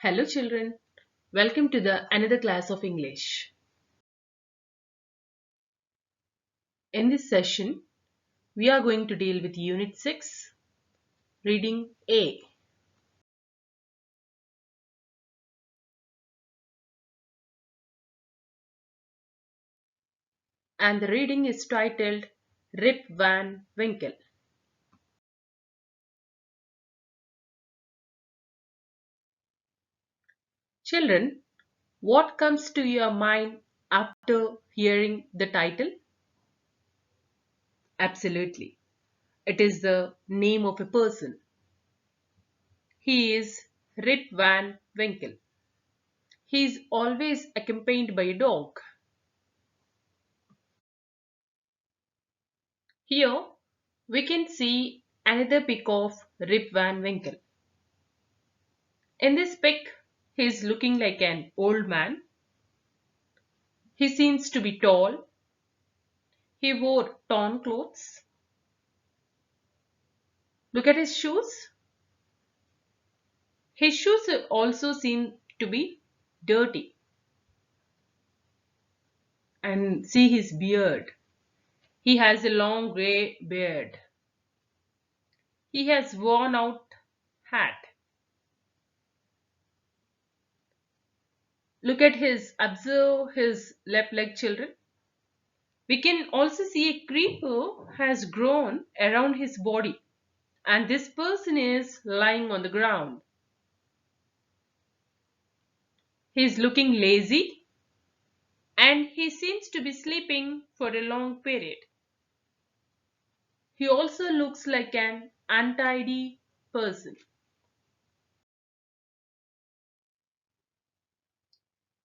Hello children, welcome to the another class of English. In this session, we are going to deal with Unit 6, Reading A. And the reading is titled Rip Van Winkle. Children, what comes to your mind after hearing the title? Absolutely. It is the name of a person. He is Rip Van Winkle. He is always accompanied by a dog. Here we can see another pic of Rip Van Winkle. In this pic, he is looking like an old man. He seems to be tall. He wore torn clothes. Look at his shoes. His shoes also seem to be dirty. And see his beard. He has a long grey beard. He has worn out hat. Observe his left leg, children. We can also see a creeper has grown around his body, and this person is lying on the ground. He is looking lazy and he seems to be sleeping for a long period. He also looks like an untidy person.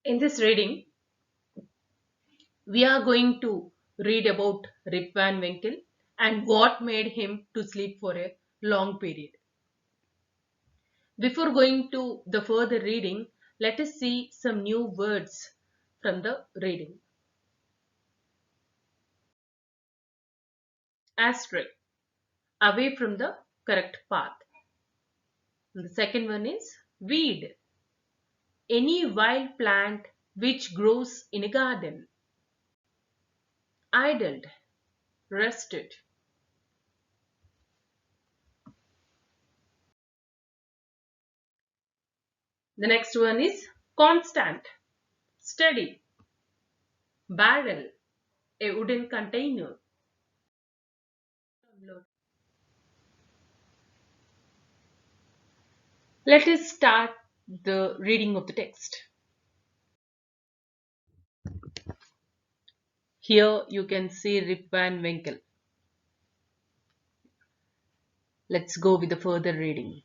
In this reading, we are going to read about Rip Van Winkle and what made him to sleep for a long period. Before going to the further reading, let us see some new words from the reading. Astray, away from the correct path. And the second one is weed, any wild plant which grows in a garden. Idled, rested. The next one is constant, steady. Barrel, a wooden container. Let us start the reading of the text. Here you can see Rip Van Winkle. Let's go with the further reading.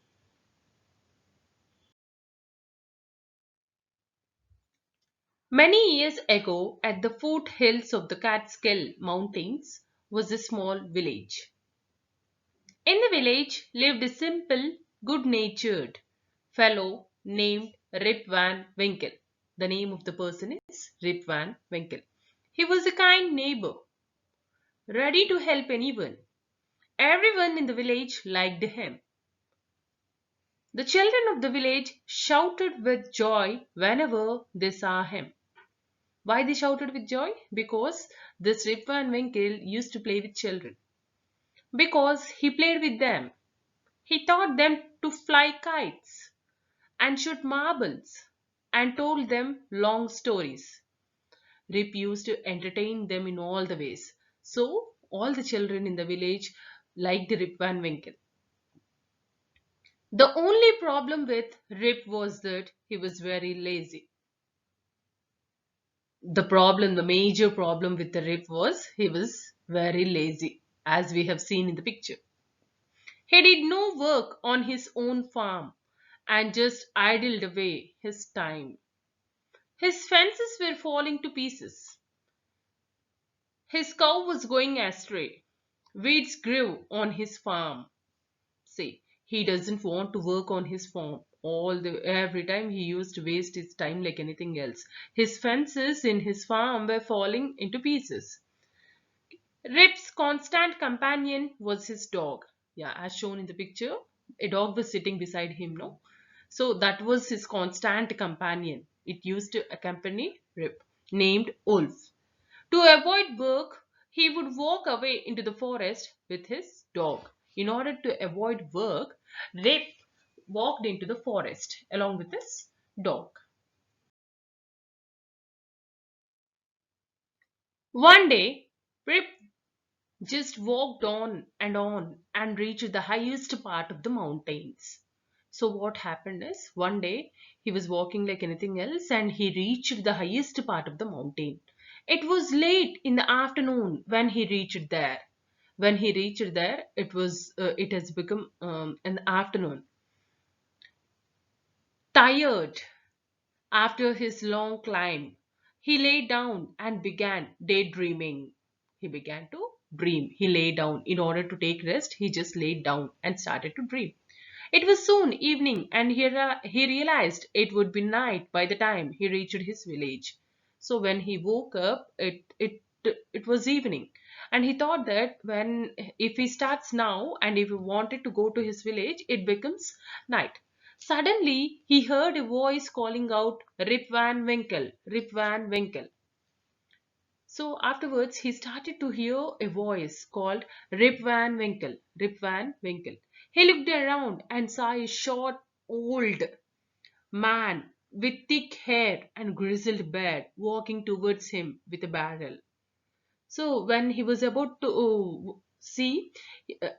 Many years ago, at the foothills of the Catskill Mountains, was a small village. In the village lived a simple, good-natured fellow named Rip Van Winkle. The name of the person is Rip Van Winkle. He was a kind neighbor, ready to help anyone. Everyone in the village liked him. The children of the village shouted with joy whenever they saw him. Why they shouted with joy? Because this Rip Van Winkle used to play with children. Because he played with them. He taught them to fly kites and shoot marbles and told them long stories. Rip used to entertain them in all the ways. So all the children in the village liked Rip Van Winkle. The only problem with Rip was that he was very lazy. The major problem with the Rip was he was very lazy, as we have seen in the picture. He did no work on his own farm and just idled away his time. His fences were falling to pieces. His cow was going astray. Weeds grew on his farm. See, he doesn't want to work on his farm. Every time he used to waste his time like anything else. His fences in his farm were falling into pieces. Rip's constant companion was his dog. Yeah, as shown in the picture, a dog was sitting beside him, no? So that was his constant companion. It used to accompany Rip, named Wolf. To avoid work, he would walk away into the forest with his dog. In order to avoid work, Rip walked into the forest along with his dog. One day, Rip just walked on and reached the highest part of the mountains. So, what happened is one day he was walking like anything else and he reached the highest part of the mountain. It was late in the afternoon when he reached there. When he reached there, it has become an afternoon. Tired after his long climb, he lay down and began daydreaming. He began to dream. He lay down in order to take rest. He just laid down and started to dream. It was soon evening, and he realized it would be night by the time he reached his village. So when he woke up, it was evening, and he thought that when if he starts now and if he wanted to go to his village, it becomes night. Suddenly, he heard a voice calling out, "Rip Van Winkle, Rip Van Winkle." So afterwards, he started to hear a voice called Rip Van Winkle, Rip Van Winkle. He looked around and saw a short, old man with thick hair and grizzled beard walking towards him with a barrel. So when he was about to see,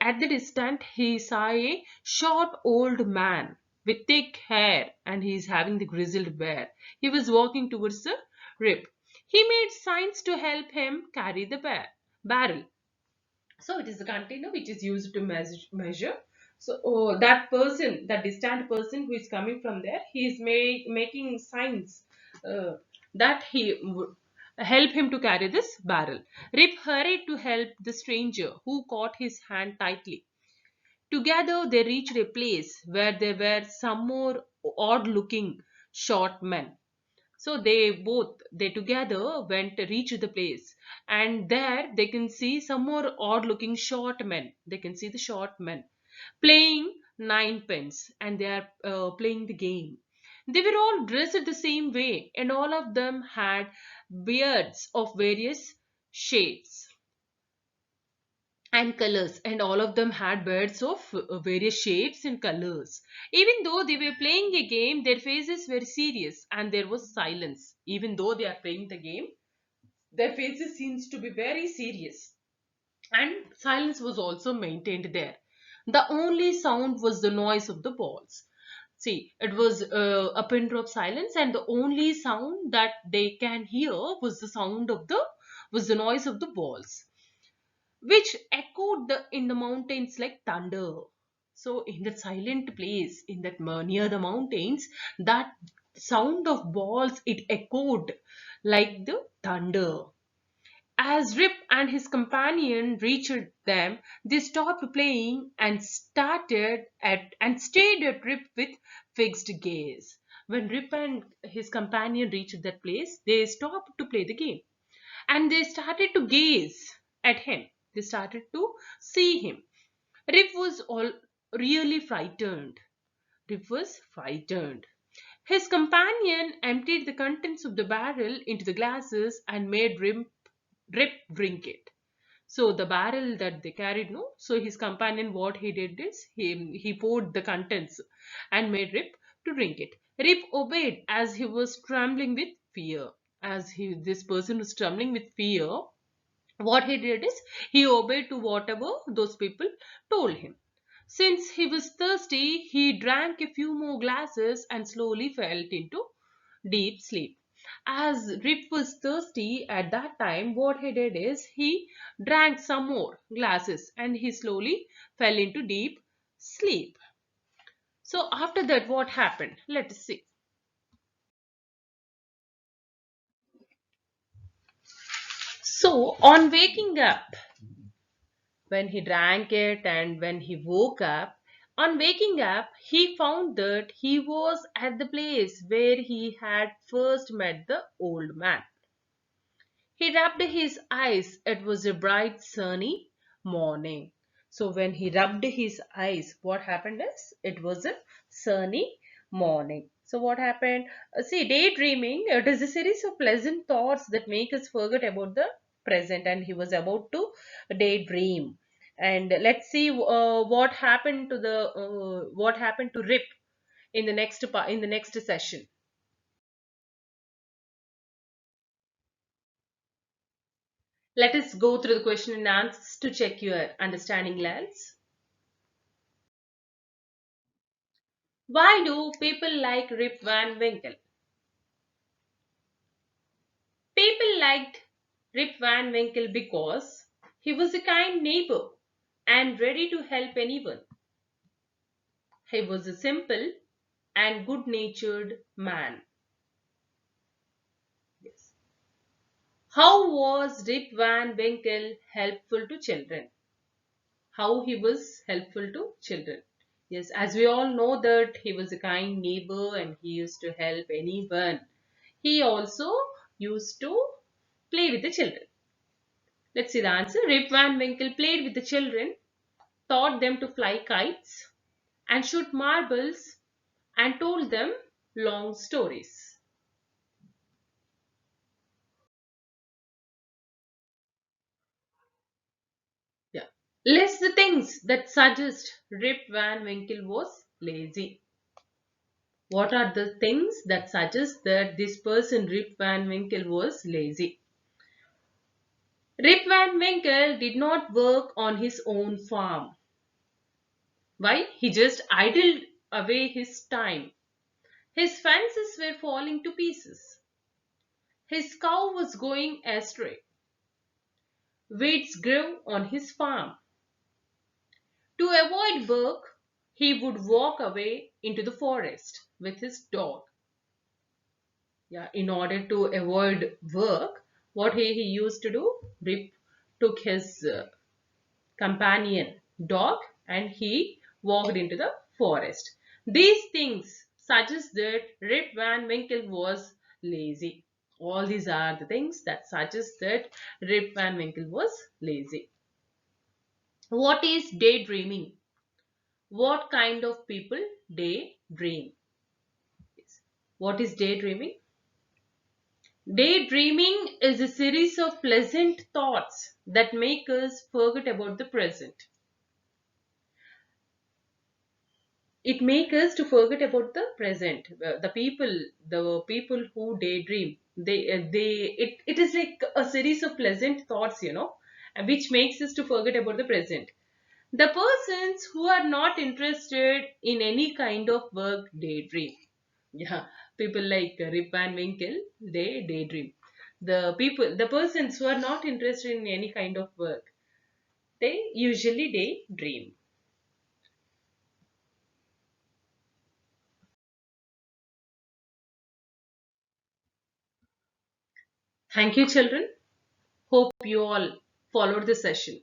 at the distance, he saw a short old man with thick hair and he's having the grizzled beard. He was walking towards the Rip. He made signs to help him carry the barrel. So it is the container which is used to measure. So that person, that distant person who is coming from there, he is making signs uh, that he would help him to carry this barrel. Rip hurried to help the stranger who caught his hand tightly. Together they reached a place where there were some more odd looking short men. So they together went reach the place, and there they can see some more odd looking short men. They can see the short men playing ninepence, and they are playing the game. They were all dressed the same way, and all of them had beards of various shades and colors, and all of them had birds of various shapes and colors. Even though they were playing a game, their faces were serious and there was silence. Even though they are playing the game, their faces seems to be very serious, and silence was also maintained there. The only sound was the noise of the balls. See, it was a pin drop silence, and the only sound that they can hear was the noise of the balls, which echoed in the mountains like thunder. So, in that silent place, near the mountains, that sound of balls it echoed like the thunder. As Rip and his companion reached them, they stopped playing and stared at Rip with fixed gaze. When Rip and his companion reached that place, they stopped to play the game and they started to gaze at him. They started to see him. Rip was all really frightened. Rip was frightened. His companion emptied the contents of the barrel into the glasses and made Rip drink it. So the barrel that they carried, no. So his companion, what he did is he poured the contents and made Rip to drink it. Rip obeyed as he was trembling with fear. As this person was trembling with fear, what he did is he obeyed to whatever those people told him. Since he was thirsty, he drank a few more glasses and slowly fell into deep sleep. As Rip was thirsty at that time, what he did is he drank some more glasses and he slowly fell into deep sleep. So, after that, what happened? Let us see. So, on waking up, when he drank it and when he woke up, on waking up, he found that he was at the place where he had first met the old man. He rubbed his eyes. It was a bright, sunny morning. So when he rubbed his eyes, what happened is it was a sunny morning. So what happened? See, daydreaming, it is a series of pleasant thoughts that make us forget about the present, and he was about to daydream. And let's see what happened to Rip in the in the next session. Let us go through the question and answers to check your understanding levels. Why do people like Rip Van Winkle? People liked Rip Van Winkle because he was a kind neighbor and ready to help anyone. He was a simple and good natured man. Yes. How was Rip Van Winkle helpful to children? How he was helpful to children? Yes, as we all know that he was a kind neighbor and he used to help anyone. He also used to play with the children. Let's see the answer. Rip Van Winkle played with the children, taught them to fly kites and shoot marbles, and told them long stories. Yeah. List the things that suggest Rip Van Winkle was lazy. What are the things that suggest that this person, Rip Van Winkle, was lazy? Rip Van Winkle did not work on his own farm. Why? He just idled away his time. His fences were falling to pieces. His cow was going astray. Weeds grew on his farm. To avoid work, he would walk away into the forest with his dog. Yeah, in order to avoid work, what he used to do, Rip took his companion dog and he walked into the forest. These things suggest that Rip Van Winkle was lazy. All these are the things that suggest that Rip Van Winkle was lazy. What is daydreaming? What kind of people daydream? Yes. What is daydreaming? Daydreaming is a series of pleasant thoughts that make us forget about the present. It makes us to forget about the present. The people who daydream, it is like a series of pleasant thoughts, which makes us to forget about the present. The persons who are not interested in any kind of work daydream. Yeah, people like Rip Van Winkle, they daydream. The persons who are not interested in any kind of work, they usually daydream. Thank you, children. Hope you all followed this session.